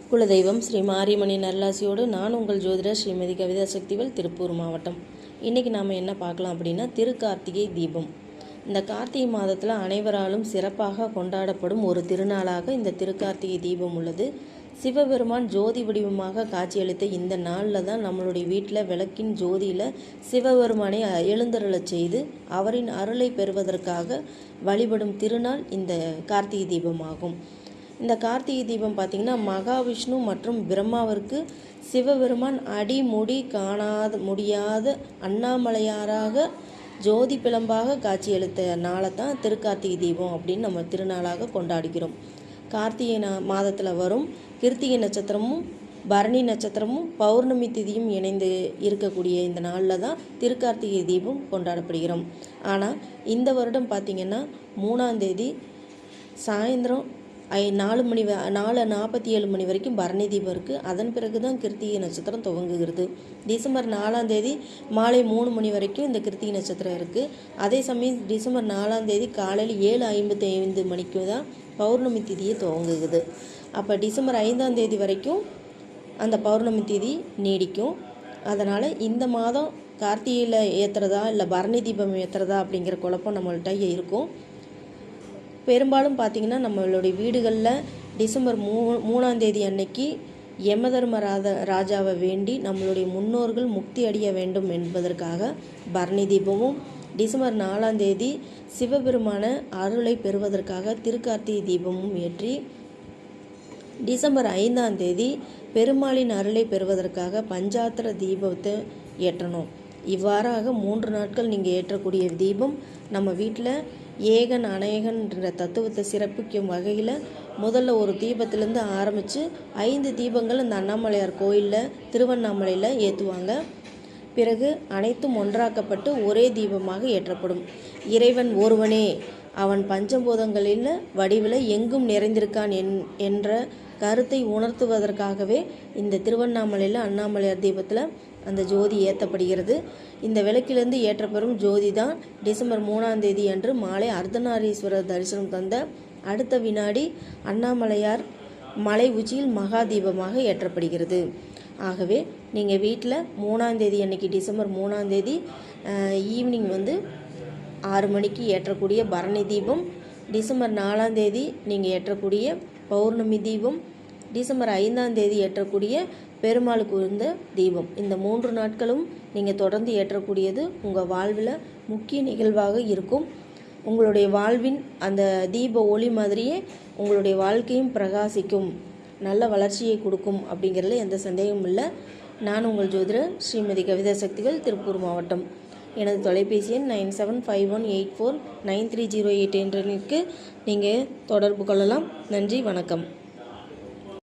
குலதெய்வம் ஸ்ரீ மாரியம்மணி நல்லாசியோடு நான் உங்கள் ஜோதிடர் ஸ்ரீமதி கவிதா சக்திவேல், திருப்பூர் மாவட்டம். இன்றைக்கி நாம் என்ன பார்க்கலாம் அப்படின்னா, திருக்கார்த்திகை தீபம். இந்த கார்த்திகை மாதத்தில் அனைவராலும் சிறப்பாக கொண்டாடப்படும் ஒரு திருநாளாக இந்த திருக்கார்த்திகை தீபம் உள்ளது. சிவபெருமான் ஜோதி வடிவமாக காட்சியளித்த இந்த நாளில் தான் நம்மளுடைய வீட்டில் விளக்கின் ஜோதியில் சிவபெருமானை எழுந்தருளச் செய்து அவரின் அருளை பெறுவதற்காக வழிபடும் திருநாள் இந்த கார்த்திகை தீபமாகும். இந்த கார்த்திகை தீபம் பார்த்திங்கன்னா, மகாவிஷ்ணு மற்றும் பிரம்மாவிற்கு சிவபெருமான் அடிமுடி காணாத முடியாத அண்ணாமலையாராக ஜோதி பிளம்பாக காட்சியளித்த நாளை தான் திருக்கார்த்திகை தீபம் அப்படின்னு நம்ம திருநாளாக கொண்டாடுகிறோம். கார்த்திகை மாதத்தில் வரும் கிருத்திகை நட்சத்திரமும் பரணி நட்சத்திரமும் பௌர்ணமி திதியும் இணைந்து இருக்கக்கூடிய இந்த நாளில் தான் திருக்கார்த்திகை தீபம் கொண்டாடப்படுகிறோம். ஆனால் இந்த வருடம் பார்த்திங்கன்னா 3ஆம் தேதி சாயந்தரம் 4:47 மணி வரைக்கும் பரணி தீபம் இருக்குது. அதன் பிறகு தான் கிருத்திகை நட்சத்திரம் துவங்குகிறது. டிசம்பர் 4ஆம் தேதி மாலை 3 மணி வரைக்கும் இந்த கிருத்திகை நட்சத்திரம் இருக்குது. அதே சமயம் டிசம்பர் 4ஆம் தேதி காலையில் 7:55 மணிக்கு தான் பௌர்ணமி திதியை துவங்குகிறது. அப்போ டிசம்பர் 5ஆம் தேதி வரைக்கும் அந்த பௌர்ணமி திதி நீடிக்கும். அதனால் இந்த மாதம் கார்த்திகையில் ஏற்றுறதா இல்லை பரணி தீபம் ஏற்றுறதா அப்படிங்கிற குழப்பம் நம்மள்கிட்ட இருக்கும். பெரும்பாலும் பார்த்திங்கன்னா, நம்மளுடைய வீடுகளில் டிசம்பர் 3ஆம் தேதி அன்னைக்கு யமதர்ம ராஜாவை வேண்டி நம்மளுடைய முன்னோர்கள் முக்தி அடைய வேண்டும் என்பதற்காக பரணி தீபமும், டிசம்பர் 4ஆம் தேதி சிவபெருமான அருளை பெறுவதற்காக திருக்கார்த்திகை தீபமும் ஏற்றி, டிசம்பர் 5ஆம் தேதி பெருமாளின் அருளை பெறுவதற்காக பஞ்சாத்திர தீபத்தை ஏற்றணும். இவ்வாறாக 3 நாட்கள் நீங்கள் ஏற்றக்கூடிய தீபம் நம்ம வீட்டில் ஏகன் அநேகன்ற தத்துவத்தை சிறப்பிக்கும் வகையில் முதல்ல ஒரு தீபத்திலேருந்து ஆரம்பித்து 5 தீபங்கள் இந்த அண்ணாமலையார் கோயிலில் திருவண்ணாமலையில் ஏற்றுவாங்க. பிறகு அனைத்தும் ஒன்றாக்கப்பட்டு ஒரே தீபமாக ஏற்றப்படும். இறைவன் ஒருவனே, அவன் பஞ்சபூதங்களில் வடிவில் எங்கும் நிறைந்திருக்கான் என்ற கருத்தை உணர்த்துவதற்காகவே இந்த திருவண்ணாமலையில் அண்ணாமலையார் தீபத்தில் அந்த ஜோதி ஏற்றப்படுகிறது. இந்த விளக்கிலிருந்து ஏற்றப்பெறும் ஜோதி தான் டிசம்பர் 3ஆம் தேதி அன்று மாலை அர்த்தநாரீஸ்வரர் தரிசனம் தந்த அடுத்த வினாடி அண்ணாமலையார் மலை உச்சியில் மகா தீபமாக ஏற்றப்படுகிறது. ஆகவே நீங்கள் வீட்டில் 3ஆம் தேதி அன்னைக்கு டிசம்பர் 3ஆம் தேதி ஈவினிங் 6 மணிக்கு ஏற்றக்கூடிய பரணி தீபம், டிசம்பர் 4ஆம் தேதி நீங்கள் ஏற்றக்கூடிய பௌர்ணமி தீபம், டிசம்பர் 5ஆம் தேதி ஏற்றக்கூடிய பெருமாளுக்கு உயர்ந்த தீபம், இந்த 3 நாட்களும் நீங்கள் தொடர்ந்து ஏற்றக்கூடியது உங்கள் வாழ்வில் முக்கிய நிகழ்வாக இருக்கும். உங்களுடைய வாழ்வின் அந்த தீப ஒளி மாதிரியே உங்களுடைய வாழ்க்கையும் பிரகாசிக்கும், நல்ல வளர்ச்சியை கொடுக்கும் அப்படிங்கிறதுல எந்த சந்தேகமும் இல்லை. நான் உங்கள் ஜோதிடர் ஸ்ரீமதி கவிதா சக்திவேல், திருப்பூர் மாவட்டம். எனது தொலைபேசி எண் 9751849308 என்ற எண்ணிற்கு நீங்கள் தொடர்பு கொள்ளலாம். நன்றி, வணக்கம்.